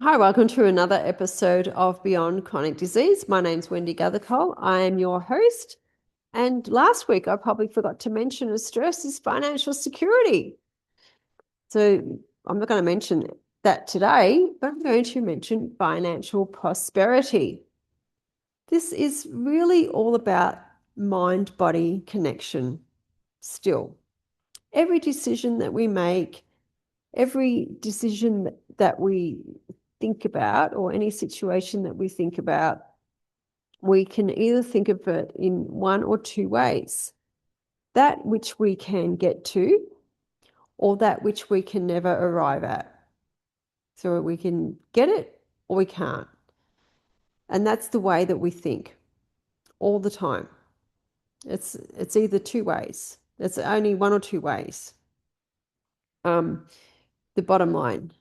Hi, welcome to another episode of Beyond Chronic Disease. My name's Wendy Gathercole. I am your host. And last week, I probably forgot to mention stress is financial security. So I'm not going to mention that today, but I'm going to mention financial prosperity. This is really all about mind-body connection still. Every decision that we make, every decision that we think about, or any situation that we think about, we can either think of it in one or two ways: that which we can get to, or that which we can never arrive at. So we can get it or we can't. And that's the way that we think all the time. It's either two ways. It's only one or two ways. The bottom line,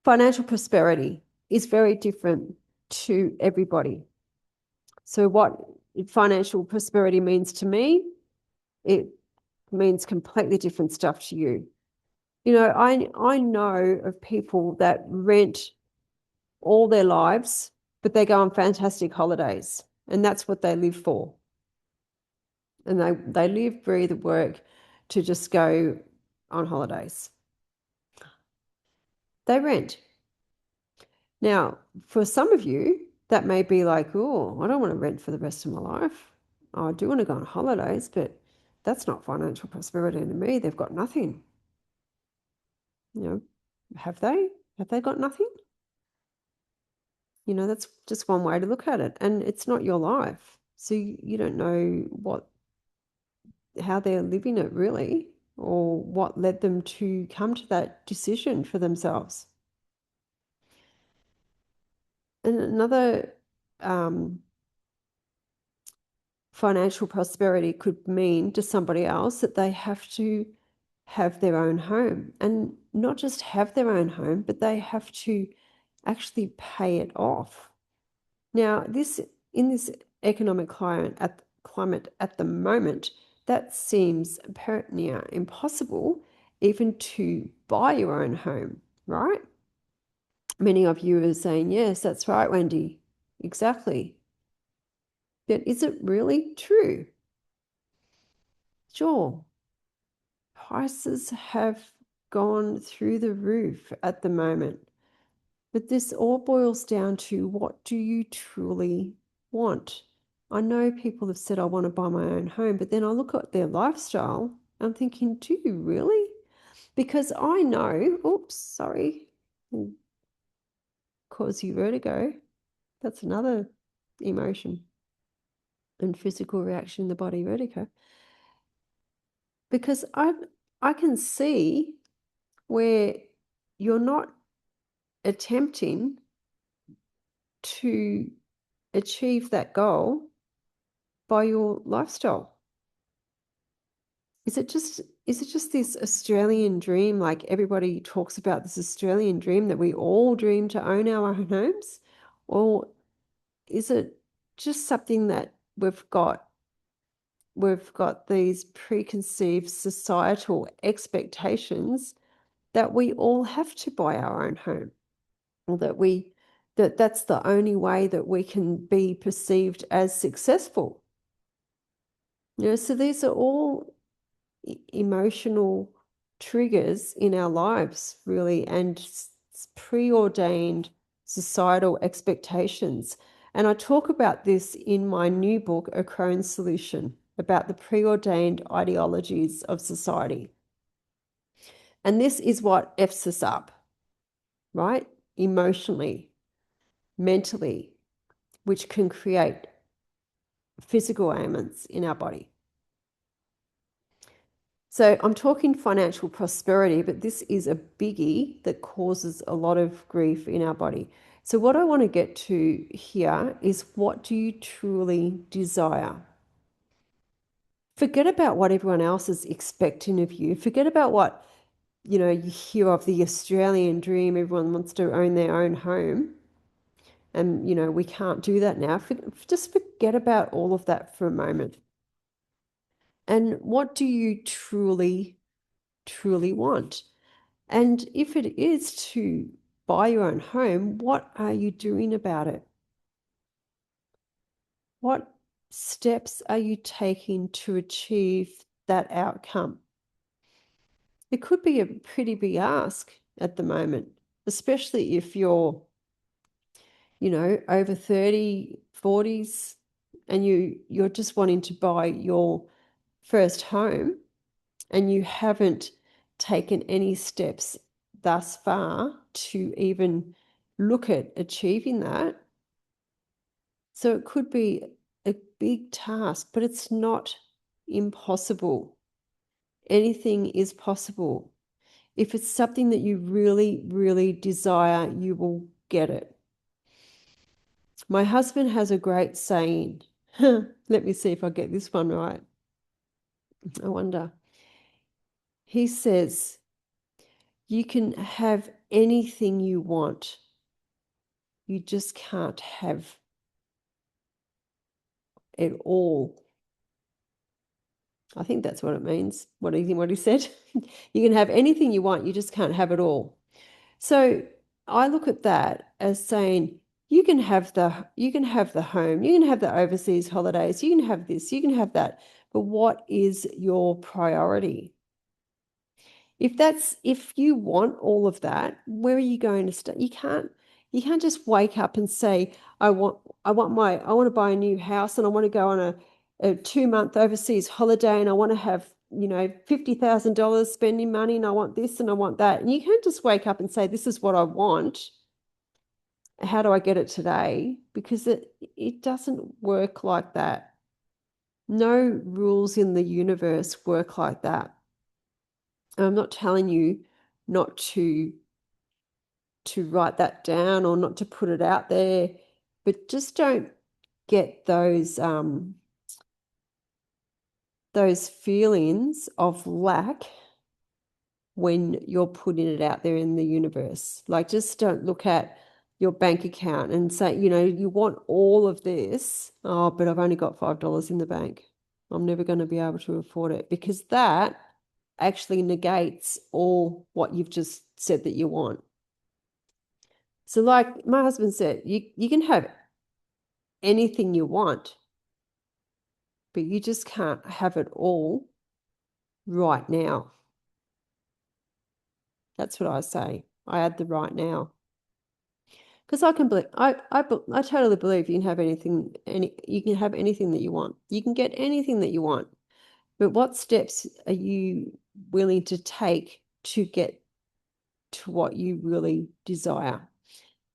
financial prosperity is very different to everybody. So what financial prosperity means to me, it means completely different stuff to you. You know, I know of people that rent all their lives, but they go on fantastic holidays, and that's what they live for. And they live, breathe, work to just go on holidays. They rent. Now, for some of you, that may be like, oh, I don't want to rent for the rest of my life. Oh, I do want to go on holidays, but that's not financial prosperity to me. They've got nothing. You know, have they? Have they got nothing? You know, that's just one way to look at it. And it's not your life. So you don't know how they're living it really, or what led them to come to that decision for themselves. And another financial prosperity could mean to somebody else that they have to have their own home, and not just have their own home, but they have to actually pay it off. Now, in this economic climate at the moment, that seems apparently impossible even to buy your own home, right? Many of you are saying, yes, that's right, Wendy. Exactly. But is it really true? Sure, prices have gone through the roof at the moment. But this all boils down to, what do you truly want? I know people have said, I want to buy my own home, but then I look at their lifestyle, I'm thinking, do you really? Because I know, oops, sorry, cause you vertigo. That's another emotion and physical reaction in the body, vertigo. Because I can see where you're not attempting to achieve that goal by your lifestyle. Is it just this Australian dream, like everybody talks about this Australian dream that we all dream to own our own homes? Or is it just something that we've got these preconceived societal expectations that we all have to buy our own home, or that's the only way that we can be perceived as successful? So these are all emotional triggers in our lives, really, and preordained societal expectations. And I talk about this in my new book, A Crohn's Solution, about the preordained ideologies of society. And this is what F's us up, right? Emotionally, mentally, which can create physical ailments in our body. So I'm talking financial prosperity, but this is a biggie that causes a lot of grief in our body. So what I want to get to here is, what do you truly desire? Forget about what everyone else is expecting of you. Forget about what, you hear of the Australian dream. Everyone wants to own their own home. And, we can't do that now. Just forget about all of that for a moment. And what do you truly, truly want? And if it is to buy your own home, what are you doing about it? What steps are you taking to achieve that outcome? It could be a pretty big ask at the moment, especially if you're, over 30, 40s, and you're just wanting to buy your first home and you haven't taken any steps thus far to even look at achieving that. So it could be a big task, but it's not impossible. Anything is possible. If it's something that you really, really desire, you will get it. My husband has a great saying. Let me see if I get this one right. I wonder. He says, you can have anything you want. You just can't have it all. I think that's what it means. What he said. You can have anything you want, you just can't have it all. So I look at that as saying you can have the home, you can have the overseas holidays, you can have this, you can have that. But what is your priority? If you want all of that, where are you going to start? You can't just wake up and say, I want to buy a new house and I want to go on a 2-month overseas holiday and I want to have, $50,000 spending money and I want this and I want that. And you can't just wake up and say, this is what I want. How do I get it today? Because it doesn't work like that. No rules in the universe work like that. I'm not telling you not to write that down or not to put it out there, but just don't get those feelings of lack when you're putting it out there in the universe. Like, just don't look at your bank account and say, you want all of this. Oh, but I've only got $5 in the bank. I'm never going to be able to afford it, because that actually negates all what you've just said that you want. So like my husband said, you can have anything you want, but you just can't have it all right now. That's what I say. I add the right now. Because I totally believe you can have anything that you want. You can get anything that you want. But what steps are you willing to take to get to what you really desire?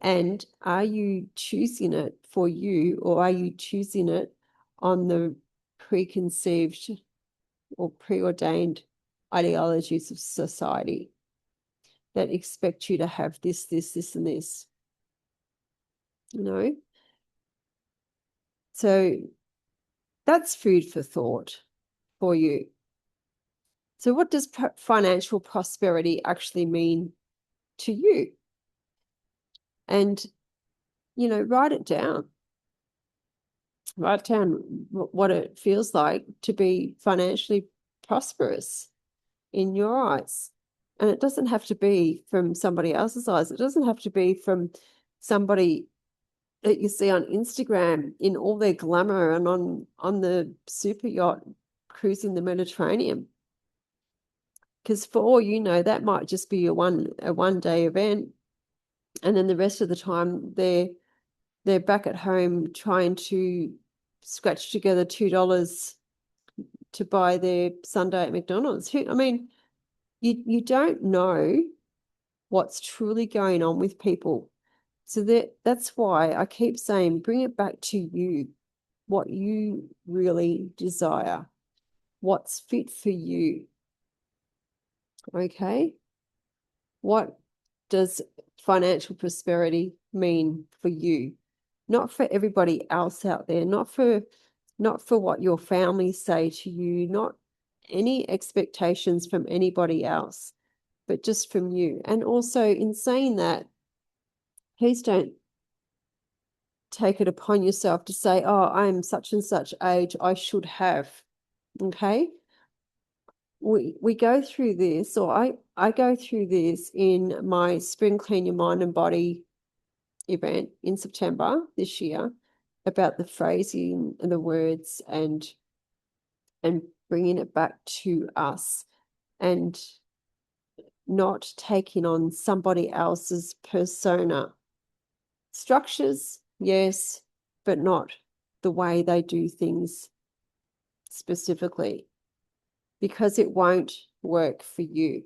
And are you choosing it for you, or are you choosing it on the preconceived or preordained ideologies of society that expect you to have this, this, this, and this? So that's food for thought for you. So what does financial prosperity actually mean to you? And, write it down. Write down what it feels like to be financially prosperous in your eyes. And it doesn't have to be from somebody else's eyes. It doesn't have to be from somebody that you see on Instagram in all their glamour and on the super yacht cruising the Mediterranean. Because for all you know, that might just be a one-day event, and then the rest of the time they're back at home trying to scratch together $2 to buy their Sunday at McDonald's. You don't know what's truly going on with people. So that's why I keep saying, bring it back to you, what you really desire, what's fit for you. Okay? What does financial prosperity mean for you? Not for everybody else out there, not for what your family say to you, not any expectations from anybody else, but just from you. And also, in saying that, please don't take it upon yourself to say, oh, I'm such and such age, I should have. Okay? we go through this, or I go through this in my Spring Clean Your Mind and Body event in September this year, about the phrasing and the words and bringing it back to us, and not taking on somebody else's persona. Structures, yes, but not the way they do things specifically, because it won't work for you.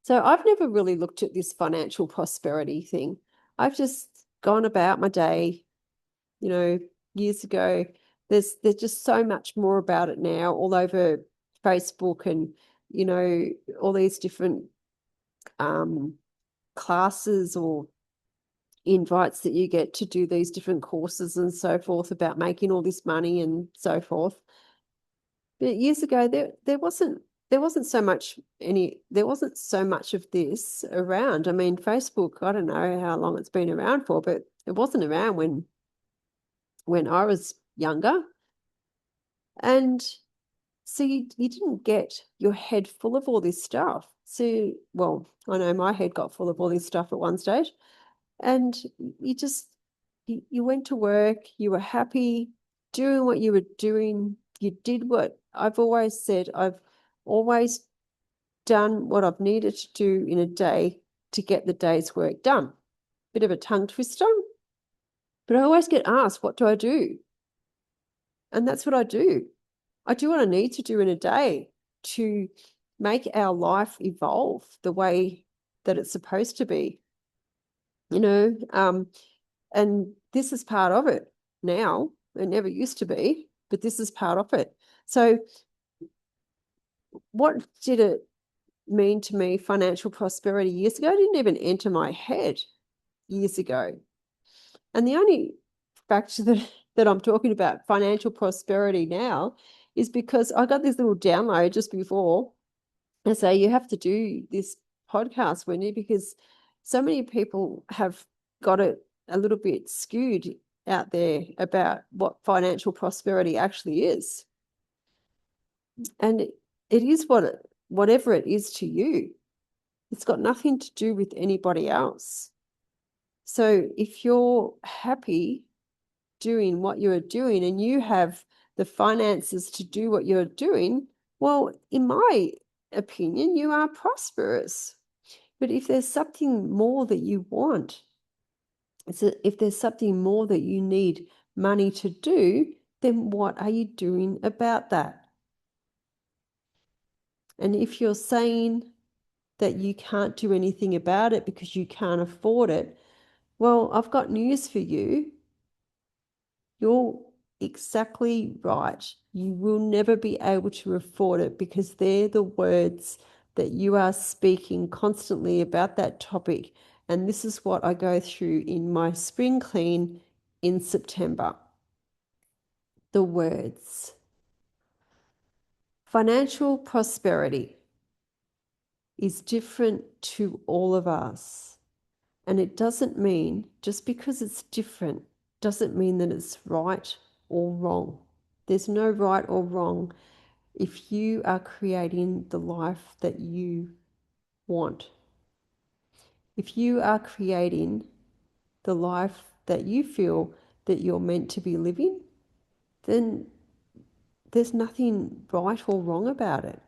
So I've never really looked at this financial prosperity thing. I've just gone about my day, years ago. There's just so much more about it now, all over Facebook and, all these different classes or invites that you get to do these different courses and so forth about making all this money and so forth. But years ago, there wasn't so much of this around. I mean, Facebook, I don't know how long it's been around for, but it wasn't around when I was younger. And so you didn't get your head full of all this stuff. So, well, I know my head got full of all this stuff at one stage. And you went to work, you were happy doing what you were doing. You did what I've always said. I've always done what I've needed to do in a day to get the day's work done. Bit of a tongue twister, but I always get asked, what do I do? And that's what I do. I do what I need to do in a day to make our life evolve the way that it's supposed to be. And this is part of it now. It never used to be, but this is part of it. So what did it mean to me, financial prosperity, years ago? It didn't even enter my head years ago. And the only factor that I'm talking about financial prosperity now is because I got this little download just before and say, you have to do this podcast, Wendy, because so many people have got it a little bit skewed out there about what financial prosperity actually is. And it is whatever it is to you. It's got nothing to do with anybody else. So if you're happy doing what you're doing and you have the finances to do what you're doing, well, in my opinion, you are prosperous. But if there's something more that you want, if there's something more that you need money to do, then what are you doing about that? And if you're saying that you can't do anything about it because you can't afford it, well, I've got news for you. You're exactly right. You will never be able to afford it, because they're the words that you are speaking constantly about that topic. And this is what I go through in my spring clean in September. The words. Financial prosperity is different to all of us. And it doesn't mean, just because it's different, doesn't mean that it's right or wrong. There's no right or wrong if you are creating the life that you want. If you are creating the life that you feel that you're meant to be living, then there's nothing right or wrong about it.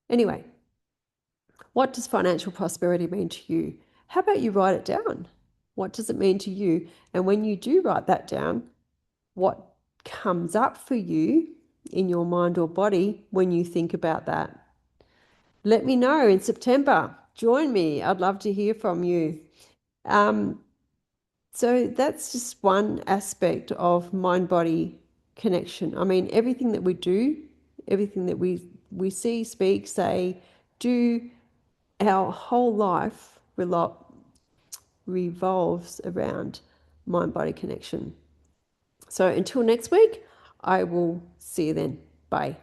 Anyway, what does financial prosperity mean to you? How about you write it down? What does it mean to you? And when you do write that down, what comes up for you in your mind or body when you think about that? Let me know in September. Join me. I'd love to hear from you. So that's just one aspect of mind-body connection. I mean, everything that we do, everything that we see, speak, say, do, our whole life revolves around mind-body connection. So until next week, I will see you then. Bye.